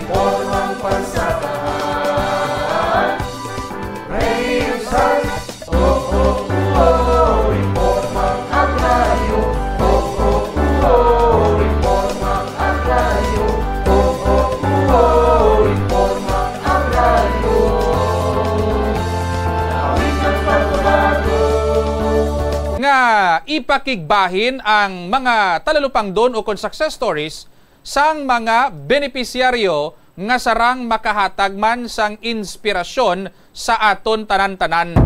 Reformang Pansakaan. Radio Stars, reformang agraryo. Reformang agraryo. Reformang agraryo. Lawig ang pagbabago. Nga ipakigbahin ang mga talalupang doon o kung success stories sang mga benepisyaryo nga sarang makahatag man sang inspirasyon sa aton tanan-tanan.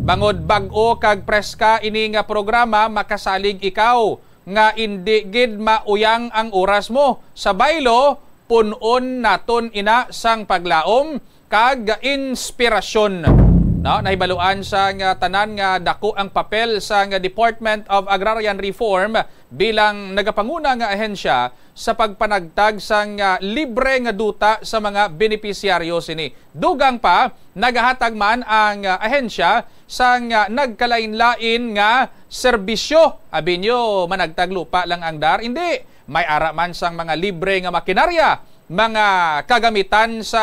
Bangod bag-o kag preska ini nga programa makasalig ikaw nga indi gid mauyang ang oras mo. Sa baylo, punon naton ina sang paglaom kag inspirasyon. No, nahibaluan sa nga tanan nga dako ang papel sa nga Department of Agrarian Reform bilang nagapanguna nga ahensya sa pagpanagtag sa nga libre nga duta sa mga benepisyaryo sini. Dugang pa nagahatag man ang ahensya sa nga nagkalain-lain nga serbisyo. Abi nyo managtag lupa lang ang dar, hindi. May ara man sang mga libre nga makinarya, mga kagamitan sa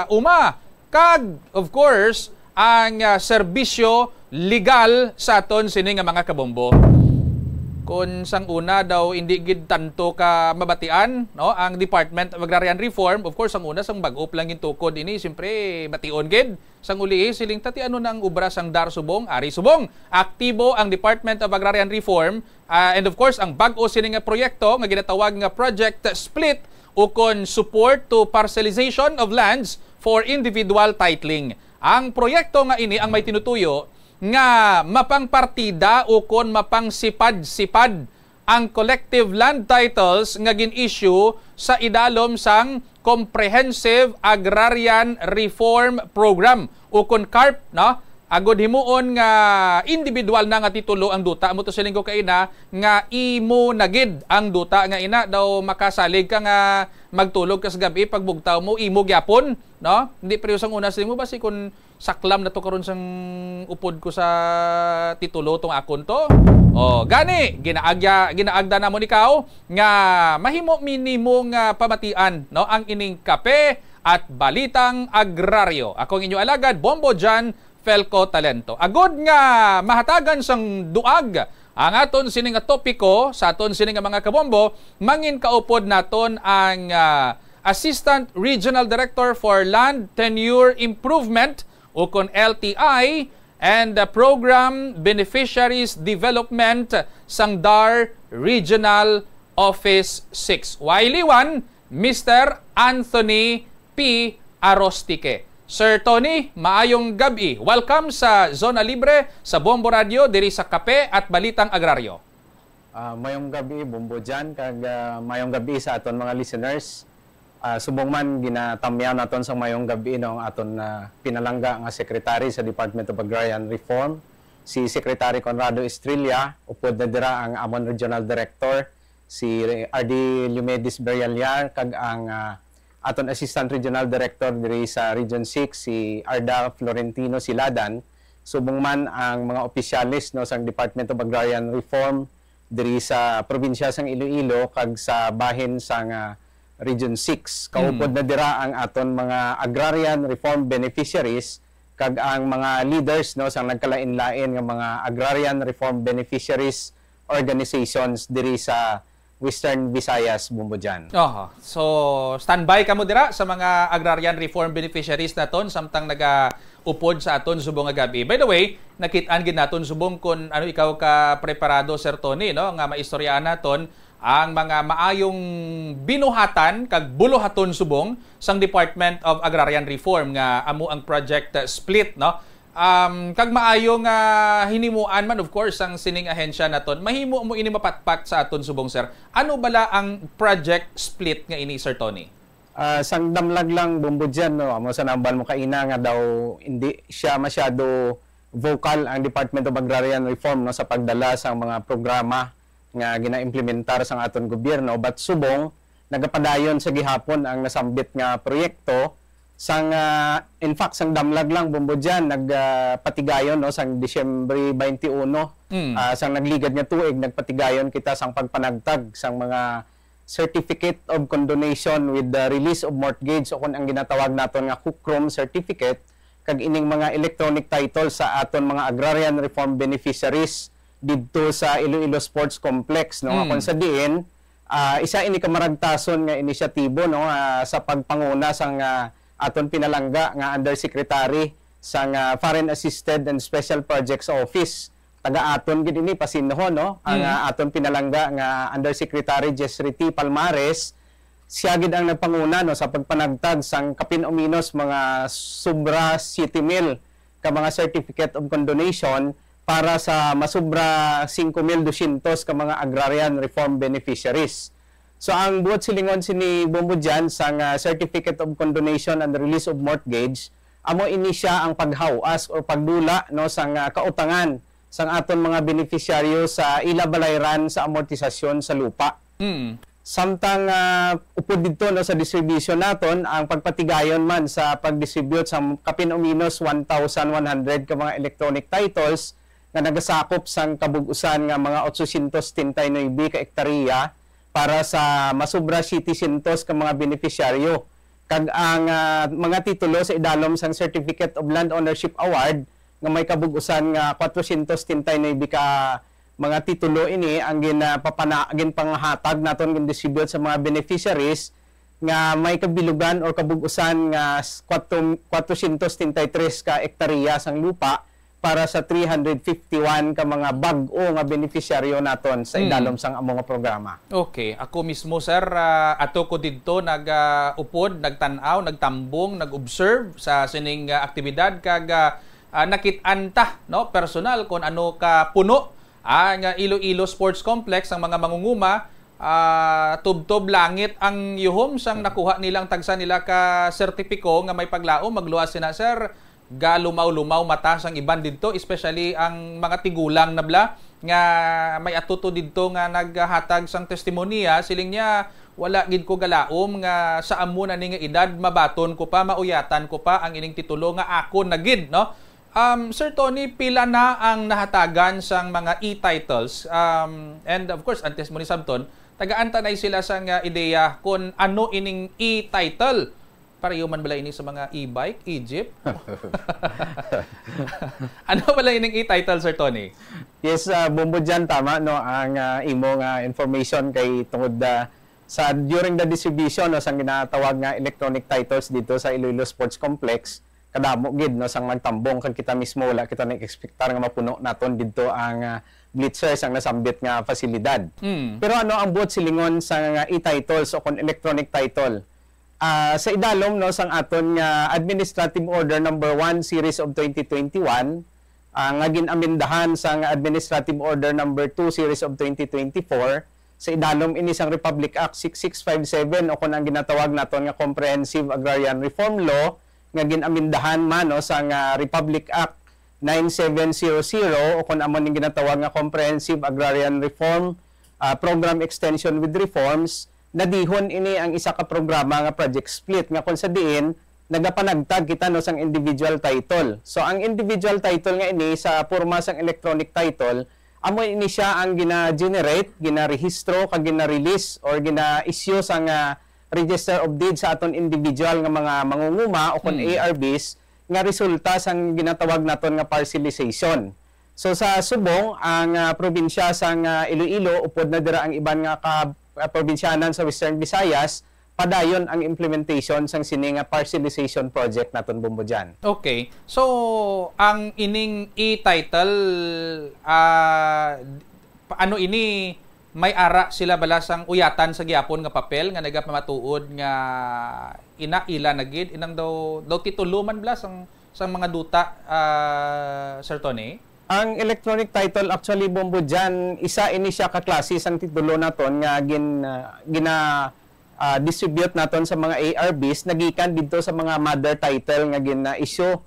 uma, kag of course ang serbisyo legal sa aton sini nga mga kabombo. Kung sang una daw hindi gid tanto ka mabatian, no, ang Department of Agrarian Reform, of course ang una sang bag-op lang gintukod ini, siyempre bation gid. Sang uli siling tati ano nang ubra sang Dar Subong, Ari Subong. Aktibo ang Department of Agrarian Reform and of course ang bag-o sini nga proyekto nga ginatawag nga Project Split ukon support to parcelization of lands for individual titling. Ang proyekto nga ini ang may tinutuyo nga mapangpartida o kon mapangsipad-sipad ang collective land titles nga gin-issue sa idalom sang Comprehensive Agrarian Reform Program o kon CARP, no? Agod himuon nga individual na nga titulo ang duta mo to siling ko kaina nga imo nagid ang duta nga ina daw makasalig ka nga magtulog kas gabi pagbugtaw mo imo gyapon, no? Hindi pero sang una siling mo basi kun saklam na to karon sang upod ko sa titulo tong akon to. Oh, gani ginaagda na mo ikaw nga mahimo minimo nga pamatian, no, ang ining kape at balitang agraryo. Akong inyo alagad Bombo Jan Felco Talento. Agod nga mahatagan sang duag ang aton sining nga topiko sa aton sining nga mga kabombo, mangin kaupod naton ang Assistant Regional Director for Land Tenure Improvement o kon LTI and Program Beneficiaries Development sang DAR Regional Office 6. Wiley 1, Mr. Anthony P. Arostique. Sir Tony, maayong gabi. Welcome sa Zona Libre sa Bombo Radio diri sa Kape at Balitang Agraryo. Mayong gabi, Bombo Jan, kag mayong gabi sa aton mga listeners. Subong man ginatamyaw naton sa mayong gabi no aton pinalangga nga sekretary sa Department of Agrarian Reform, si Secretary Conrado Estrella, upod na dira ang amon Regional Director, si RD Lumedis Berialyar, kag ang aton Assistant Regional Director diri sa Region 6, si Arda Florentino Siladan. Subong man ang mga opisyalis no sang Department of Agrarian Reform diri sa probinsya sang Iloilo kag sa bahin sang Region 6. Kaupod na dira ang aton mga agrarian reform beneficiaries kag ang mga leaders no sang nagkalain-lain nga mga agrarian reform beneficiaries organizations diri sa Western Visayas, Bombo Jan. So, standby ka mo dira sa mga agrarian reform beneficiaries naton samtang naga-upod sa aton subong nga gabi. By the way, nakit-an gid naton subong kun ano ikaw ka preparado Sir Tony, no, nga maistoryahan naton ang mga maayong binuhatan kag buluhaton subong sang Department of Agrarian Reform nga amo ang Project Split, no. Kag maayong hinimuan man of course ang sining ahensya naton, mahimo mo ini mapatpat sa aton subong sir. Ano bala ang Project Split nga ini Sir Tony? Sang damlag lang Bombo Jan, no, amo sa nambal mo kaina nga daw hindi siya masyado vocal ang Department of Agrarian Reform no sa pagdala sang mga programa nga gina-implementar sang aton gobyerno, but subong nagapadayon sa gihapon ang nasambit nga proyekto sang in fact sang damlag lang Bombo Jan nagpatigayon no sang Disyembre 21 sang nagligad nga tuig nagpatigayon kita sang pagpanagtag sang mga Certificate of Condonation with the release of mortgage o kung ang ginatawag naton nga Kukrom Certificate kag ining mga electronic title sa aton mga agrarian reform beneficiaries didto sa Iloilo Sports Complex no kung sa diin isa ini ka maragtason nga inisyatibo no sa pagpanguna sang aton pinalangga nga Undersecretary sang Foreign Assisted and Special Projects Office taga aton gid ini pasinhon no ang aton pinalangga nga Undersecretary Jesri T. Palmares siya gid ang nagpanguna no sa pagpanagtag sang kapin o menos mga sobra 7,000 ka mga certificate of condonation para sa masubra 5,200 ka mga agrarian reform beneficiaries. So ang buot silingon sini Bombo dyan sang certificate of condonation and release of mortgage amo ini siya ang paghawas o pagdula no sang kautangan sang aton mga beneficiaryo sa ila balayran sa amortisasyon sa lupa. Samtang upod dito no, sa distribution naton ang pagpatigayon man sa pag-distribute sa kapin o minus 1,100 ka mga electronic titles nga nagasakop sang kabug-usan nga mga 839 ka hektarya para sa masubra 700 ka mga beneficiaryo. Kag ang mga titulo sa idalom sang Certificate of Land Ownership Award nga may kabug-usan nga 439 ka mga titulo ini ang panghatag naton gin-distribute sa mga beneficiaries nga may kabilugan or kabug-usan nga 433 ka hektarya sang lupa para sa 351 ka mga bag-o nga beneficiaryo naton sa idalom sang among nga programa. Okay, ako mismo sir ato ko didto nag-upod, nagtan-aw, nagtambong, nag-observe sa sining aktibidad kag nakit-anta no personal kung ano ka puno ang Iloilo Sports Complex ang mga mangunguma tubtob langit ang yuhom sang nakuha nilang tagsa nila ka sertipiko nga may paglao magluwas sina sir galumaw-lumaw mata sang iban didto especially ang mga tigulang nabla nga may atuto didto nga naghatag sang testimonya siling niya wala gid ko galaom nga sa amo na ning edad mabaton ko pa mauyatan ko pa ang ining titulo nga ako na gid no. Sir Tony, pila na ang nahatagan sang mga e-titles and of course ang testimony sabton tagaan tanay sila sang ideya kung ano ining e-title pareho man bala ini sa mga e-bike, Egypt. Ano bala ining e-title, Sir Tony? Yes, Bombo dyan, tama no ang imong information kay tungod sa during the distribution no sang ginatawag nga electronic titles dito sa Iloilo Sports Complex kadamo gid no sang magtambong kag kita mismo wala kita nag-expectar nga mapuno naton didto ang blitzers ang nasambit nga fasilidad. Pero ano ang buot silingon sa nga e-titles o kon electronic title? Sa idalom no sang aton nga Administrative Order number 1 series of 2021 nga ginamindahan sa nga Administrative Order number 2 series of 2024 sa idalom ini sang Republic Act 6657 o kon ang ginatawag naton nga Comprehensive Agrarian Reform Law nga ginamindahan man no sa Republic Act 9700 o kung amon ning ginatawag nga Comprehensive Agrarian Reform Program Extension with Reforms nadihon ini ang isa ka programa nga project split nga kung sa diin nagapanagtag kita no sang individual title. So ang individual title nga ini sa porma sang electronic title amo ini siya ang gina-generate, gina-rehistro kag gina-release or gina-issue sang Register of Deeds sa aton individual nga mga mangunguma o kon ARBs nga resulta sang ginatawag naton nga parcelization. So sa subong ang probinsya sang Iloilo upod na dira ang iban nga probinsyanan sa Western Visayas padayon ang implementation sang sini nga parcelization project naton Bombo dyan. Okay. So ang ining e-title ano ini may ara sila balasang uyatan sa gyapon nga papel nga nagapamatuod nga ila na gid inang daw titulo man bala sang mga duta Sir Tony. Ang electronic title actually Bombo dyan isa ini siya ka klase sang titulo naton nga distribute naton sa mga ARBs nagikan dito sa mga mother title nga gina-issue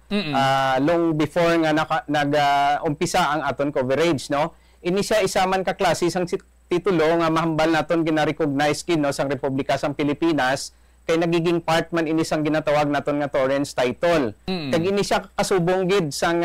long before nga nag-umpisa ang aton coverage no. Ini siya isa man ka klase sang titulo nga mahambal naton gina-recognize kin no sang Republika sang Pilipinas kay nagiging part man ini sang ginatawag naton nga Torrens title. Kag ini siya kasubong gid sang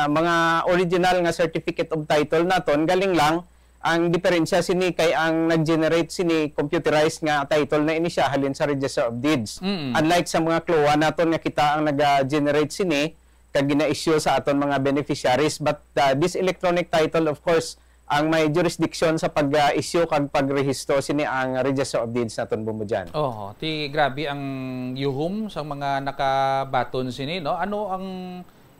mga original nga certificate of title naton galing lang ang diferensya sini kay ang nag-generate sini computerized nga title na ini siya halin sa Register of Deeds. Unlike sa mga klowa naton nga kita ang nag-generate sini kag gina-issue sa aton mga beneficiaries, but this electronic title of course ang may jurisdiction sa pag-issue kag pagrehistro sini ang Register of Deeds naton bumudyan. Oh, ti grabe ang yuhum sa mga nakabaton sini, no? Ano ang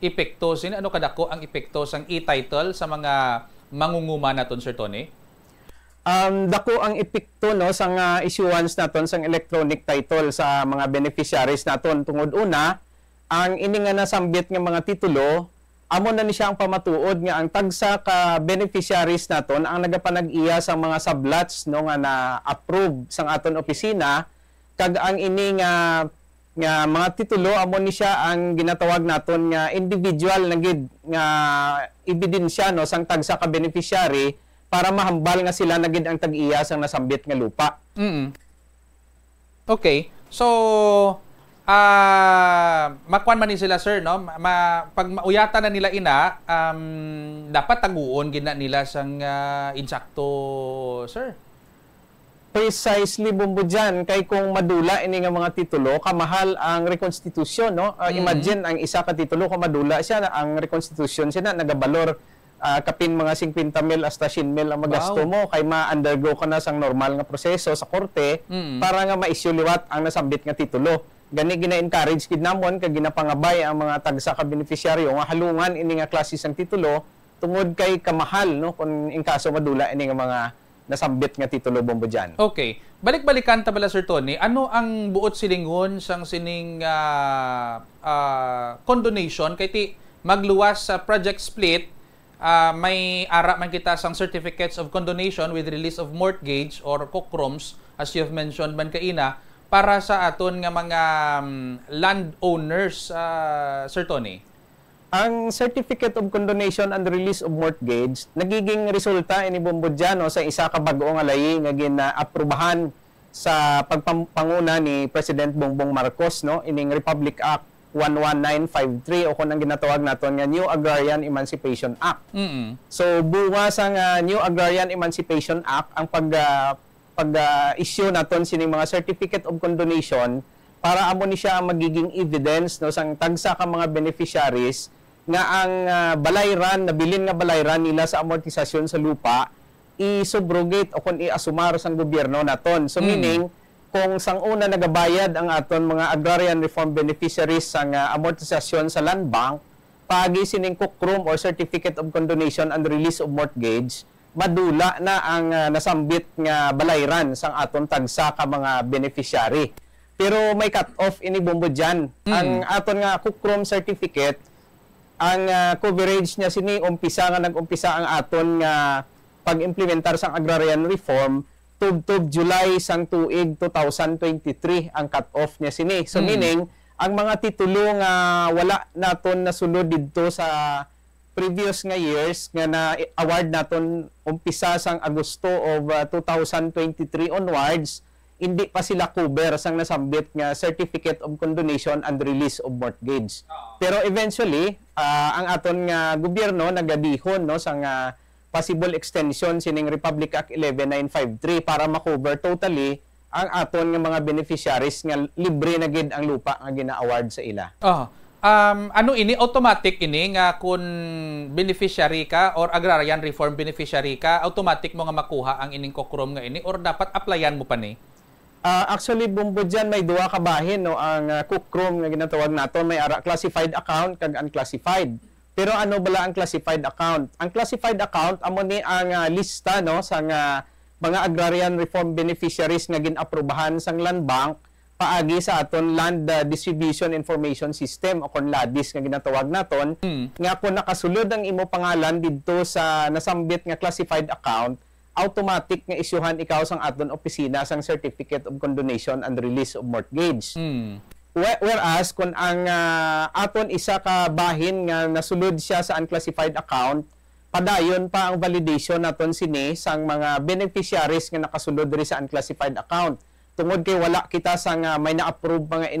epekto sini? Ano kadako ang epekto sang e-title sa mga mangunguma naton, Sir Tony? Dako ang epekto no sang issuance naton sang electronic title sa mga beneficiaries naton. Tungod una, ang ini nga nasambit nga mga titulo, amo na ni siya ang pamatuod nga ang tagsa ka beneficiaries naton ang nagapanag-iya sa mga sublots no nga na-approve sang aton opisina, kag ang ini nga mga titulo amo ni siya ang ginatawag naton nga individual na gid nga ebidensya no sang tagsa ka beneficiary para mahambal nga sila na gid ang tag-iya sang nasambit nga lupa. Okay. So makuan man ni sila, sir, no? Pag mauyata na nila ina, dapat taguon gina nila sang insakto, sir. Precisely bumbo dyan, kay kung madula ini nga mga titulo, kamahal ang reconstitution, no? Imagine ang isa ka titulo kung madula siya, ang reconstitution siya na nagabalor kapin mga 50,000 hasta 100,000 ang magasto mo, kay ma-undergo ka na sang normal nga proseso sa korte para nga ma-issue liwat ang nasambit nga titulo. Gani gina-encourage kid namon kag ginapangabay ang mga tagsa ka beneficiaryo nga halungan ini nga klase sang titulo tungod kay kamahal, no, kung in kaso madula ini nga mga nasambit nga titulo bombo dyan. Okay. Balik-balikan ta bala, Sir Tony, ano ang buot silingon sang sining condonation kay ti magluwas sa project split, may ara man kita sang certificates of condonation with release of mortgage or COCROMs as you've mentioned man kaina para sa aton nga mga landowners, Sir Tony? Ang Certificate of Condonation and Release of Mortgage nagiging resulta ini Bombodyano sa isa ka bag-o nga layi nga gina-aprubahan sa pagpanguna ni President Bongbong Marcos, no, ining Republic Act 11953 o kung ang ginatawag naton nga New Agrarian Emancipation Act. So bunga sa New Agrarian Emancipation Act ang pag-issue naton sining mga Certificate of Condonation para amo ni siya ang magiging evidence no sang tagsa ka mga beneficiaries nga ang balayran, nabilin nga balayran nila sa amortisasyon sa lupa i-subrogate o kung i-asumar sang gobyerno naton. So meaning, kung sang una nagabayad ang aton mga agrarian reform beneficiaries sang amortisasyon sa land bank, pagi sining COCROM or Certificate of Condonation and Release of Mortgage, madula na ang nasambit nga balayran sang aton tagsa ka mga beneficiary. Pero may cut-off ini bombo dyan. Ang aton nga COCROM certificate, ang coverage niya sini umpisa nga nag-umpisa ang aton nga pag-implementar sang agrarian reform tub July sang tuig 2023 ang cut-off niya sini. So meaning ang mga titulo nga wala naton nasulod didto sa previous nga years nga na-award naton umpisa sang Agosto of 2023 onwards, hindi pa sila cover sang nasambit nga Certificate of Condonation and Release of Mortgage. Pero eventually, ang aton nga gobyerno nagadihon no sang possible extension sining Republic Act 11953 para ma-cover totally ang aton nga mga beneficiaries nga libre na gid ang lupa nga gina-award sa ila. Ano ini automatic ini nga kung beneficiary ka or agrarian reform beneficiary ka, automatic mo nga makuha ang ining COCROM nga ini or dapat applyan mo pa ni? Actually, bumbo dyan, may duwa ka bahin, no? Ang COCROM nga ginatawag nato, may classified account kag unclassified. Pero ano bala ang classified account? Ang classified account, amo ni ang lista no, sa mga agrarian reform beneficiaries nga gin-aprobahan sang land bank paagi sa aton Land Distribution Information System o kon LADIS nga ginatawag naton, nga kung nakasulod ang imo pangalan didto sa nasambit nga classified account, automatic nga isyuhan ikaw sang aton opisina sang Certificate of Condonation and Release of Mortgage. Whereas kung ang aton isa ka bahin nga nasulod siya sa unclassified account, padayon pa ang validation naton sini sang mga beneficiaries nga nakasulod diri sa unclassified account. Tungod kay wala kita sang may na-approve mga